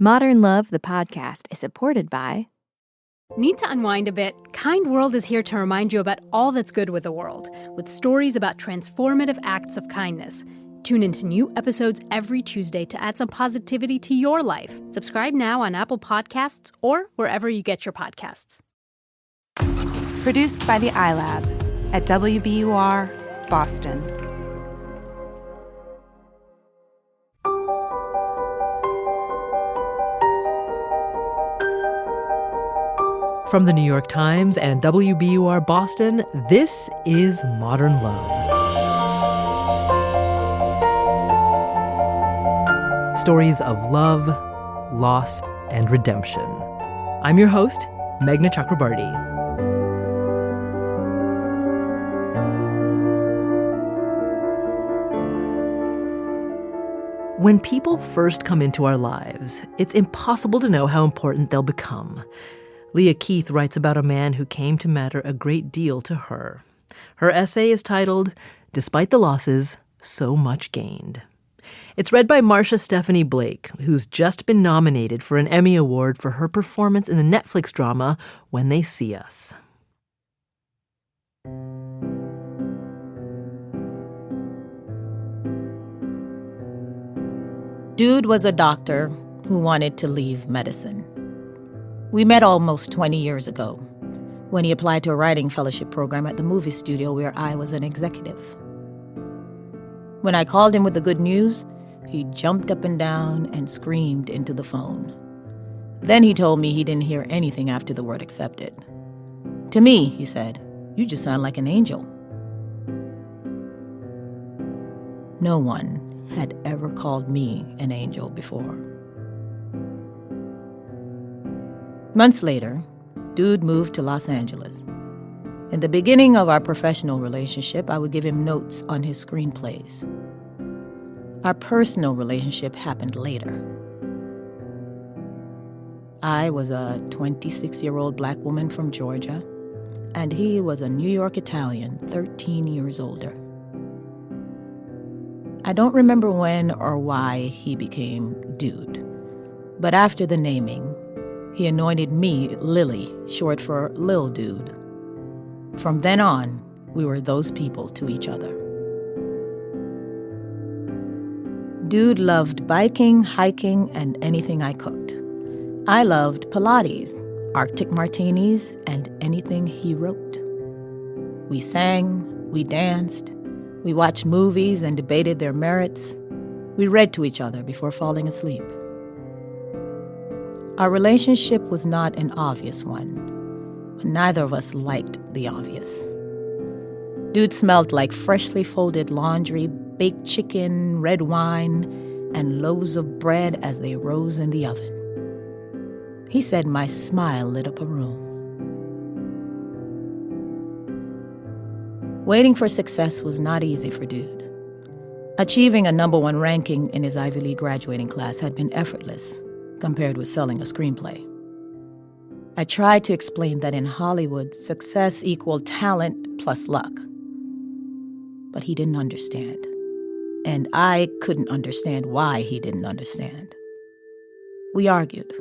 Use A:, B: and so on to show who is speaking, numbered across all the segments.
A: Modern Love, the podcast, is supported by...
B: Need to unwind a bit? Kind World is here to remind you about all that's good with the world, with stories about transformative acts of kindness. Tune into new episodes every Tuesday to add some positivity to your life. Subscribe now on Apple Podcasts or wherever you get your podcasts.
C: Produced by the iLab at WBUR, Boston.
D: From the New York Times and WBUR Boston, this is Modern Love. Stories of love, loss, and redemption. I'm your host, Meghna Chakrabarty. When people first come into our lives, it's impossible to know how important they'll become. Leah Keith writes about a man who came to matter a great deal to her. Her essay is titled, Despite the Losses, So Much Gained. It's read by Marsha Stephanie Blake, who's just been nominated for an Emmy Award for her performance in the Netflix drama When They See Us.
E: Dude was a doctor who wanted to leave medicine. We met almost 20 years ago when he applied to a writing fellowship program at the movie studio where I was an executive. When I called him with the good news, he jumped up and down and screamed into the phone. Then he told me he didn't hear anything after the word accepted. To me, he said, "You just sound like an angel." No one had ever called me an angel before. Months later, Dude moved to Los Angeles. In the beginning of our professional relationship, I would give him notes on his screenplays. Our personal relationship happened later. I was a 26-year-old black woman from Georgia, and he was a New York Italian, 13 years older. I don't remember when or why he became Dude, but after the naming, he anointed me Lily, short for Lil Dude. From then on, we were those people to each other. Dude loved biking, hiking, and anything I cooked. I loved Pilates, Arctic martinis, and anything he wrote. We sang, we danced, we watched movies and debated their merits. We read to each other before falling asleep. Our relationship was not an obvious one, but neither of us liked the obvious. Dude smelled like freshly folded laundry, baked chicken, red wine, and loaves of bread as they rose in the oven. He said my smile lit up a room. Waiting for success was not easy for Dude. Achieving a #1 ranking in his Ivy League graduating class had been effortless compared with selling a screenplay. I tried to explain that in Hollywood, success equaled talent plus luck. But he didn't understand. And I couldn't understand why he didn't understand. We argued.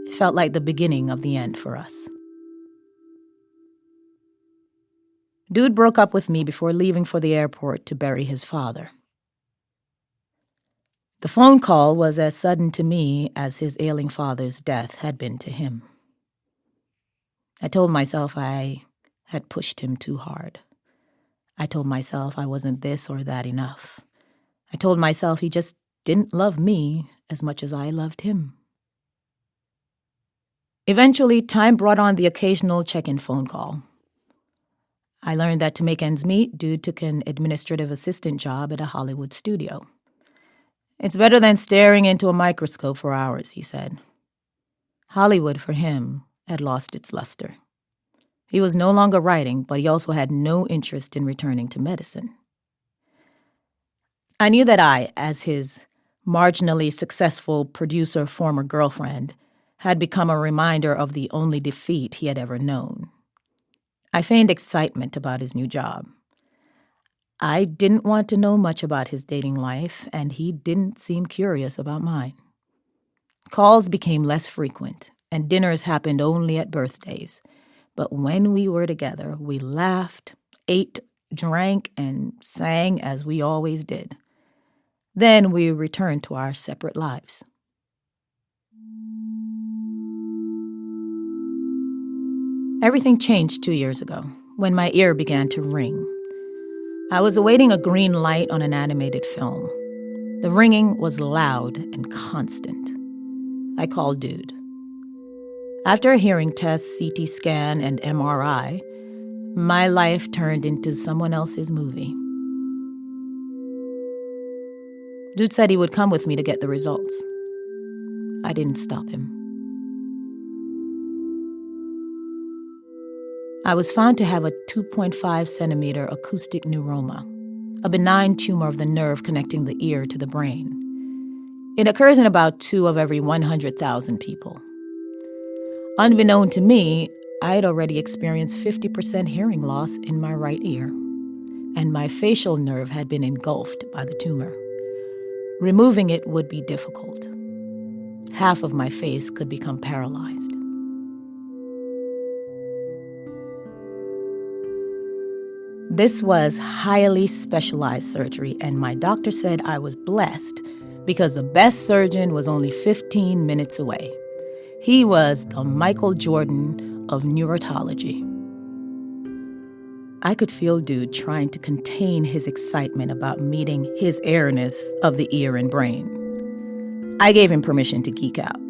E: It felt like the beginning of the end for us. Dude broke up with me before leaving for the airport to bury his father. The phone call was as sudden to me as his ailing father's death had been to him. I told myself I had pushed him too hard. I told myself I wasn't this or that enough. I told myself he just didn't love me as much as I loved him. Eventually, time brought on the occasional check-in phone call. I learned that to make ends meet, Dude took an administrative assistant job at a Hollywood studio. It's better than staring into a microscope for hours, he said. Hollywood, for him, had lost its luster. He was no longer writing, but he also had no interest in returning to medicine. I knew that I, as his marginally successful producer former girlfriend, had become a reminder of the only defeat he had ever known. I feigned excitement about his new job. I didn't want to know much about his dating life, and he didn't seem curious about mine. Calls became less frequent, and dinners happened only at birthdays. But when we were together, we laughed, ate, drank, and sang as we always did. Then we returned to our separate lives. Everything changed 2 years ago, when my ear began to ring. I was awaiting a green light on an animated film. The ringing was loud and constant. I called Dude. After a hearing test, CT scan, and MRI, my life turned into someone else's movie. Dude said he would come with me to get the results. I didn't stop him. I was found to have a 2.5 centimeter acoustic neuroma, a benign tumor of the nerve connecting the ear to the brain. It occurs in about 2 of every 100,000 people. Unbeknown to me, I had already experienced 50% hearing loss in my right ear, and my facial nerve had been engulfed by the tumor. Removing it would be difficult. Half of my face could become paralyzed. This was highly specialized surgery, and my doctor said I was blessed because the best surgeon was only 15 minutes away. He was the Michael Jordan of neurotology. I could feel Dude trying to contain his excitement about meeting his airness of the ear and brain. I gave him permission to geek out.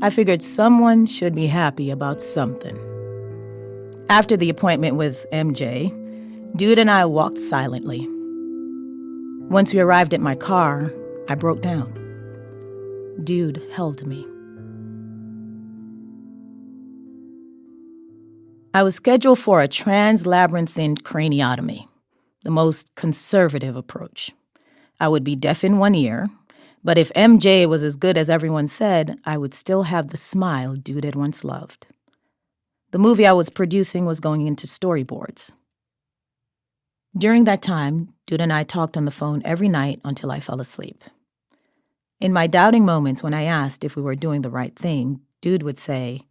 E: I figured someone should be happy about something. After the appointment with MJ, Dude and I walked silently. Once we arrived at my car, I broke down. Dude held me. I was scheduled for a translabyrinthine craniotomy, the most conservative approach. I would be deaf in one ear, but if MJ was as good as everyone said, I would still have the smile Dude had once loved. The movie I was producing was going into storyboards. During that time, Dude and I talked on the phone every night until I fell asleep. In my doubting moments when I asked if we were doing the right thing, Dude would say,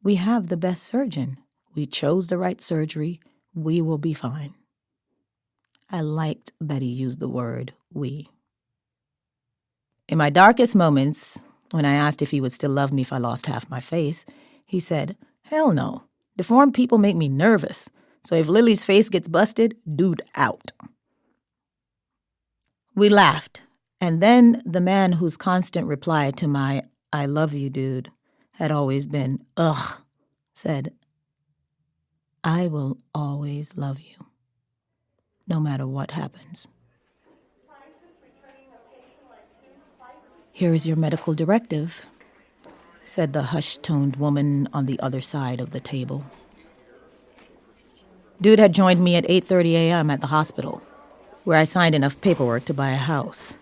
E: "We have the best surgeon. We chose the right surgery. We will be fine." I liked that he used the word we. In my darkest moments, when I asked if he would still love me if I lost half my face, he said, "Hell no. Deformed people make me nervous. So if Lily's face gets busted, Dude out." We laughed, and then the man whose constant reply to my "I love you, Dude" had always been, "Ugh," said, "I will always love you, no matter what happens." "Here is your medical directive," said the hushed-toned woman on the other side of the table. Dude had joined me at 8:30 a.m. at the hospital, where I signed enough paperwork to buy a house.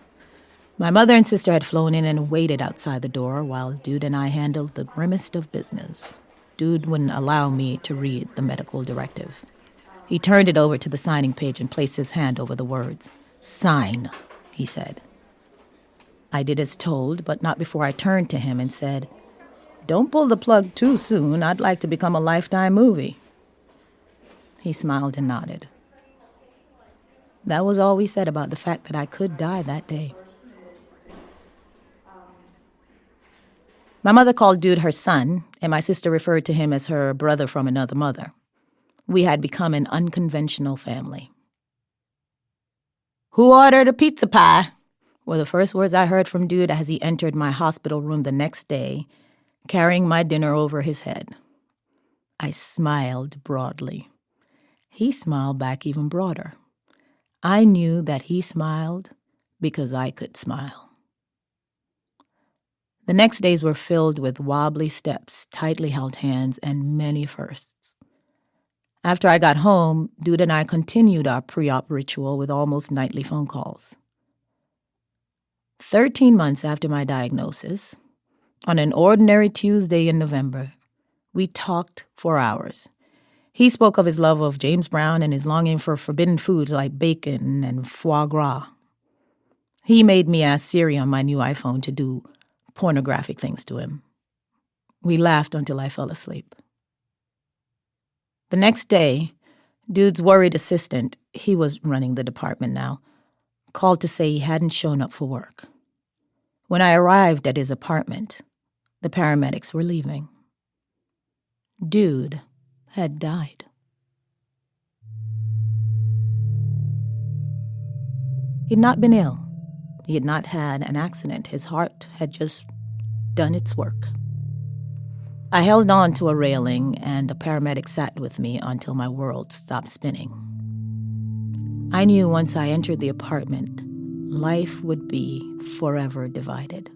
E: My mother and sister had flown in and waited outside the door while Dude and I handled the grimmest of business. Dude wouldn't allow me to read the medical directive. He turned it over to the signing page and placed his hand over the words. "Sign," he said. I did as told, but not before I turned to him and said, "Don't pull the plug too soon. I'd like to become a Lifetime movie." He smiled and nodded. That was all we said about the fact that I could die that day. My mother called Dude her son, and my sister referred to him as her brother from another mother. We had become an unconventional family. "Who ordered a pizza pie?" were the first words I heard from Dude as he entered my hospital room the next day, carrying my dinner over his head. I smiled broadly. He smiled back even broader. I knew that he smiled because I could smile. The next days were filled with wobbly steps, tightly held hands, and many firsts. After I got home, Dude and I continued our pre-op ritual with almost nightly phone calls. 13 months after my diagnosis, on an ordinary Tuesday in November, we talked for hours. He spoke of his love of James Brown and his longing for forbidden foods like bacon and foie gras. He made me ask Siri on my new iPhone to do pornographic things to him. We laughed until I fell asleep. The next day, Dude's worried assistant, he was running the department now, called to say he hadn't shown up for work. When I arrived at his apartment, the paramedics were leaving. Dude had died. He'd not been ill. He had not had an accident. His heart had just done its work. I held on to a railing, and a paramedic sat with me until my world stopped spinning. I knew once I entered the apartment, life would be forever divided.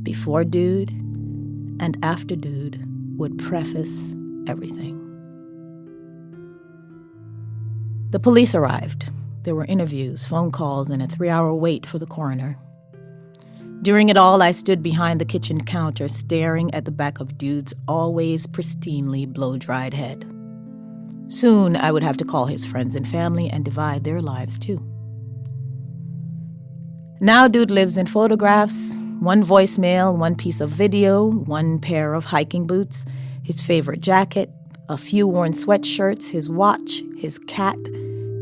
E: Before Dude and after Dude would preface everything. The police arrived. There were interviews, phone calls, and a 3-hour wait for the coroner. During it all, I stood behind the kitchen counter staring at the back of Dude's always pristinely blow-dried head. Soon, I would have to call his friends and family and divide their lives, too. Now Dude lives in photographs, one voicemail, one piece of video, one pair of hiking boots, his favorite jacket, a few worn sweatshirts, his watch, his cat,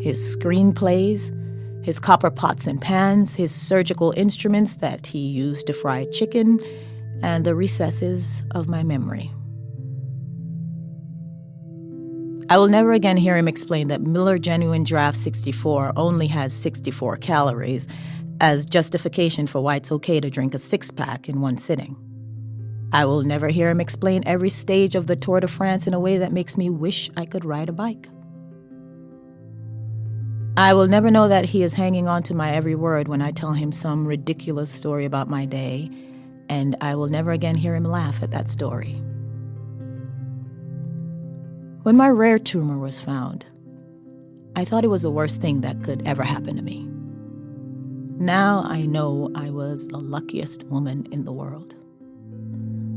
E: his screenplays, his copper pots and pans, his surgical instruments that he used to fry chicken, and the recesses of my memory. I will never again hear him explain that Miller Genuine Draft 64 only has 64 calories as justification for why it's okay to drink a 6-pack in one sitting. I will never hear him explain every stage of the Tour de France in a way that makes me wish I could ride a bike. I will never know that he is hanging on to my every word when I tell him some ridiculous story about my day, and I will never again hear him laugh at that story. When my rare tumor was found, I thought it was the worst thing that could ever happen to me. Now I know I was the luckiest woman in the world.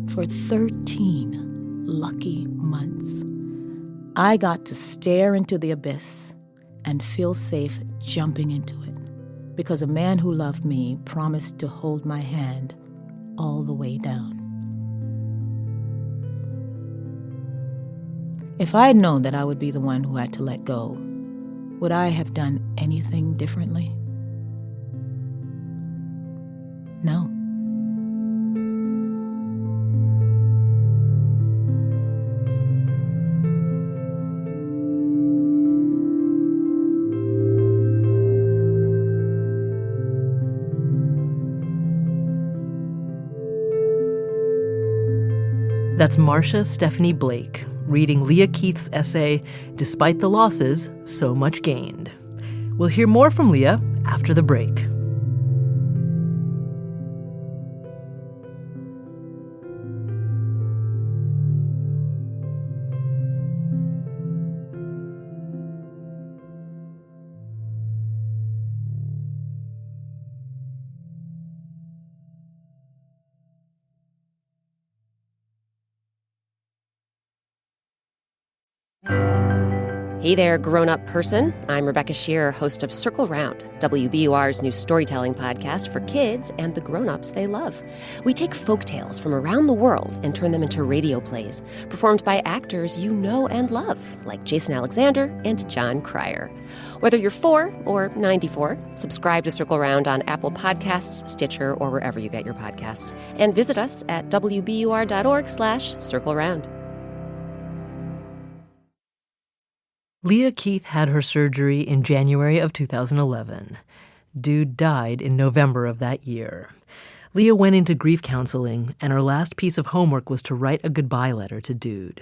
E: For 13 lucky months, I got to stare into the abyss and feel safe jumping into it because a man who loved me promised to hold my hand all the way down. If I had known that I would be the one who had to let go, would I have done anything differently? No.
D: That's Marsha Stephanie Blake reading Leah Keith's essay, Despite the Losses, So Much Gained. We'll hear more from Leah after the break.
F: Hey there, grown-up person. I'm Rebecca Shearer, host of Circle Round, WBUR's new storytelling podcast for kids and the grown-ups they love. We take folk tales from around the world and turn them into radio plays, performed by actors you know and love, like Jason Alexander and John Cryer. Whether you're 4 or 94, subscribe to Circle Round on Apple Podcasts, Stitcher, or wherever you get your podcasts. And visit us at wbur.org/Circle Round.
D: Leah Keith had her surgery in January of 2011. Dude died in November of that year. Leah went into grief counseling, and her last piece of homework was to write a goodbye letter to Dude.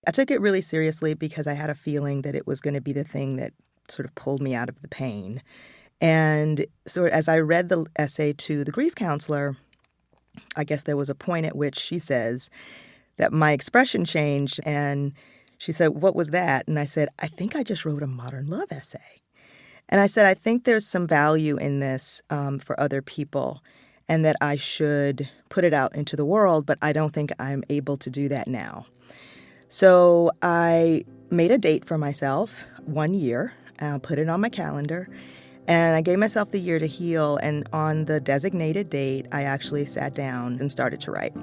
G: I took it really seriously because I had a feeling that it was going to be the thing that sort of pulled me out of the pain. And so as I read the essay to the grief counselor, I guess there was a point at which she says that my expression changed, and she said, "What was that?" And I said, "I think I just wrote a modern love essay." And I said, "I think there's some value in this for other people and that I should put it out into the world, but I don't think I'm able to do that now." So I made a date for myself, 1 year, put it on my calendar, And I gave myself the year to heal, and on the designated date, I actually sat down and started to write.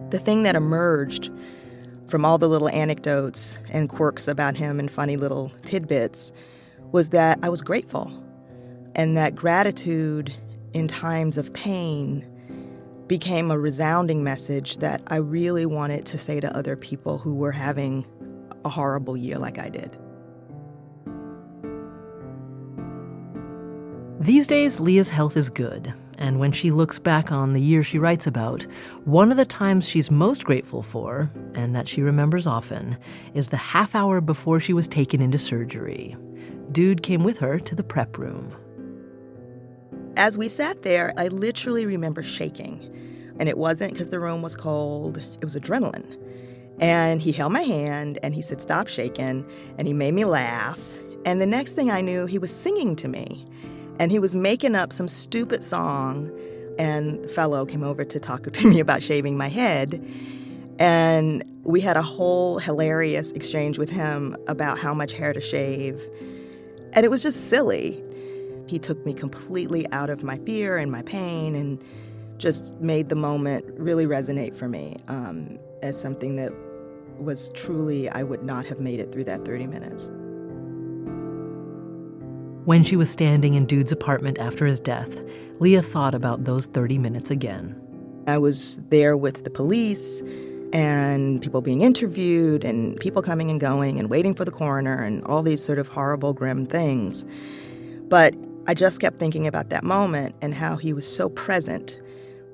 G: The thing that emerged from all the little anecdotes and quirks about him and funny little tidbits was that I was grateful, and that gratitude in times of pain became a resounding message that I really wanted to say to other people who were having a horrible year like I did.
D: These days, Leah's health is good, and when she looks back on the year she writes about, one of the times she's most grateful for, and that she remembers often, is the half hour before she was taken into surgery. Dude came with her to the prep room.
G: As we sat there, I literally remember shaking. And it wasn't because the room was cold, it was adrenaline. And he held my hand and he said, "Stop shaking." And he made me laugh. And the next thing I knew, he was singing to me. And he was making up some stupid song. And the fellow came over to talk to me about shaving my head. And we had a whole hilarious exchange with him about how much hair to shave. And it was just silly. He took me completely out of my fear and my pain and just made the moment really resonate for me as something that was truly, I would not have made it through that 30 minutes.
D: When she was standing in Dude's apartment after his death, Leah thought about those 30 minutes again.
G: I was there with the police and people being interviewed and people coming and going and waiting for the coroner and all these sort of horrible, grim things. But I just kept thinking about that moment and how he was so present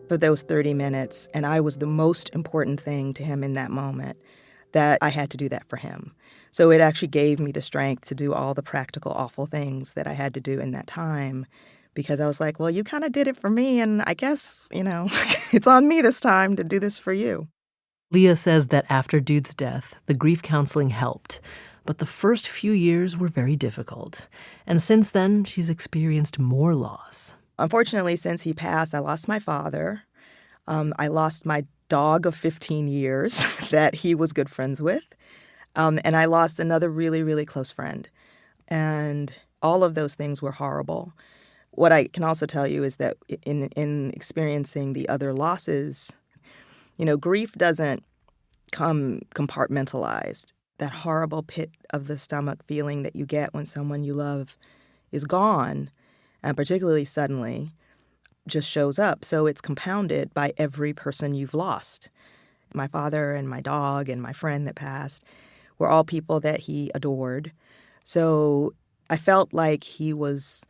G: for those 30 minutes, and I was the most important thing to him in that moment, that I had to do that for him. So it actually gave me the strength to do all the practical, awful things that I had to do in that time, because I was like, well, you kind of did it for me, and I guess, it's on me this time to do this for you.
D: Leah says that after Dude's death, the grief counseling helped, but the first few years were very difficult. And since then, she's experienced more loss.
G: Unfortunately, since he passed, I lost my father. I lost my dog of 15 years that he was good friends with. And I lost another really, really close friend. And all of those things were horrible. What I can also tell you is that in experiencing the other losses, grief doesn't come compartmentalized. That horrible pit of the stomach feeling that you get when someone you love is gone, and particularly suddenly, just shows up. So it's compounded by every person you've lost. My father and my dog and my friend that passed were all people that he adored. So I felt like he was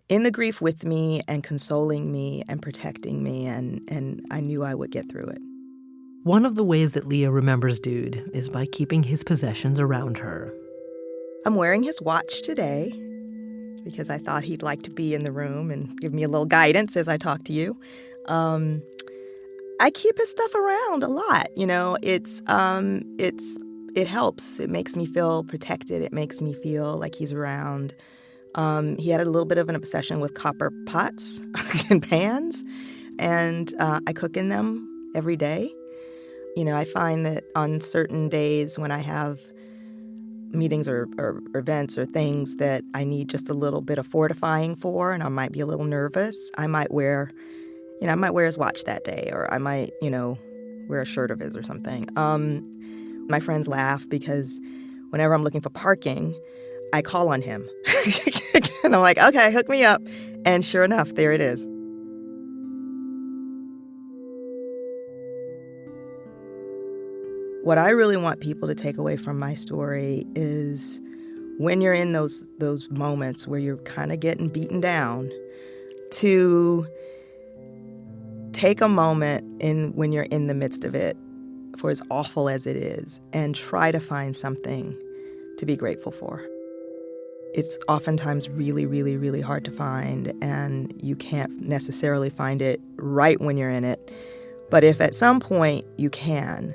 G: in the grief with me and consoling me and protecting me, and I knew I would get through it.
D: One of the ways that Leah remembers Dude is by keeping his possessions around her.
G: I'm wearing his watch today because I thought he'd like to be in the room and give me a little guidance as I talk to you. I keep his stuff around a lot. It helps. It makes me feel protected. It makes me feel like he's around. He had a little bit of an obsession with copper pots and pans, and I cook in them every day. I find that on certain days when I have meetings or events or things that I need just a little bit of fortifying for, and I might be a little nervous, I might wear his watch that day, or I might, wear a shirt of his or something. My friends laugh because whenever I'm looking for parking, I call on him. And I'm like, okay, hook me up. And sure enough, there it is. What I really want people to take away from my story is when you're in those moments where you're kind of getting beaten down, to take a moment when you're in the midst of it, for as awful as it is, and try to find something to be grateful for. It's oftentimes really, really, really hard to find, and you can't necessarily find it right when you're in it. But if at some point you can,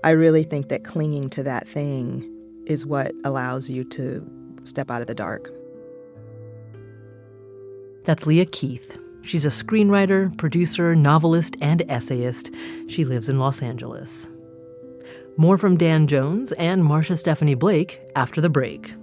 G: I really think that clinging to that thing is what allows you to step out of the dark.
D: That's Leah Keith. She's a screenwriter, producer, novelist, and essayist. She lives in Los Angeles. More from Dan Jones and Marsha Stephanie Blake after the break.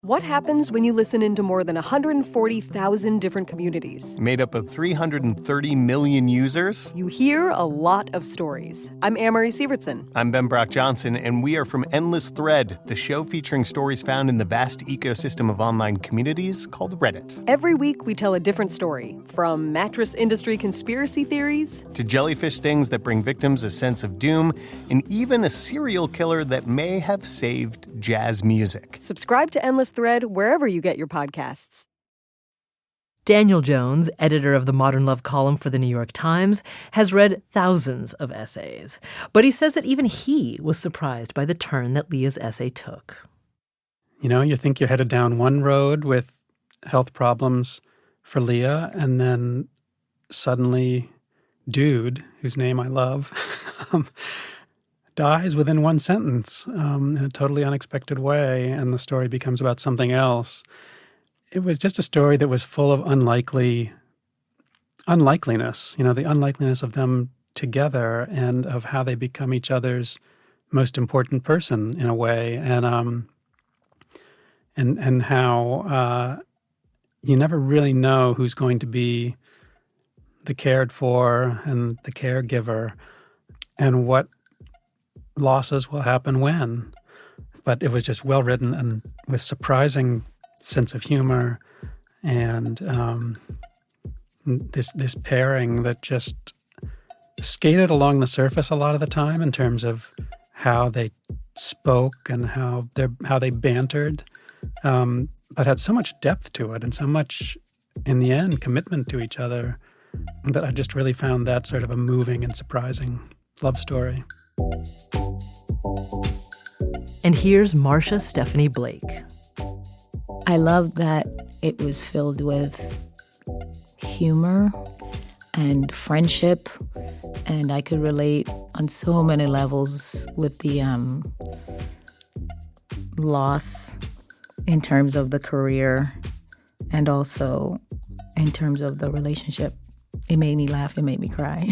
H: What happens when you listen into more than 140,000 different communities?
I: Made up of 330 million users?
H: You hear a lot of stories. I'm Anne-Marie Sievertson.
I: I'm Ben Brock Johnson, and we are from Endless Thread, the show featuring stories found in the vast ecosystem of online communities called Reddit.
H: Every week, we tell a different story, from mattress industry conspiracy theories
I: to jellyfish stings that bring victims a sense of doom, and even a serial killer that may have saved jazz music.
H: Subscribe to Endless Thread wherever you get your podcasts.
D: Daniel Jones, editor of the Modern Love column for the New York Times, has read thousands of essays. But he says that even he was surprised by the turn that Leah's essay took.
J: You know, you think you're headed down one road with health problems for Leah, and then suddenly Dude, whose name I love, dies within one sentence in a totally unexpected way, and the story becomes about something else. It was just a story that was full of unlikeliness, you know, the unlikeliness of them together and of how they become each other's most important person in a way, and how you never really know who's going to be the cared for and the caregiver, and what losses will happen when. But it was just well written and with surprising sense of humor, and this pairing that just skated along the surface a lot of the time in terms of how they spoke and how they bantered, but had so much depth to it and so much, in the end, commitment to each other, that I just really found that sort of a moving and surprising love story.
D: And here's Marsha Stephanie Blake.
E: I loved that it was filled with humor and friendship, and I could relate on so many levels with the loss in terms of the career and also in terms of the relationship. It made me laugh, it made me cry.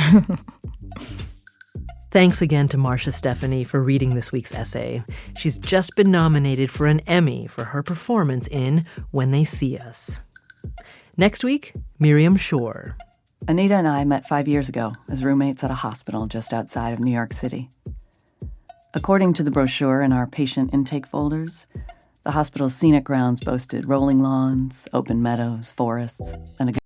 D: Thanks again to Marsha Stephanie for reading this week's essay. She's just been nominated for an Emmy for her performance in When They See Us. Next week, Miriam Shore.
K: Anita and I met 5 years ago as roommates at a hospital just outside of New York City. According to the brochure in our patient intake folders, the hospital's scenic grounds boasted rolling lawns, open meadows, forests, and a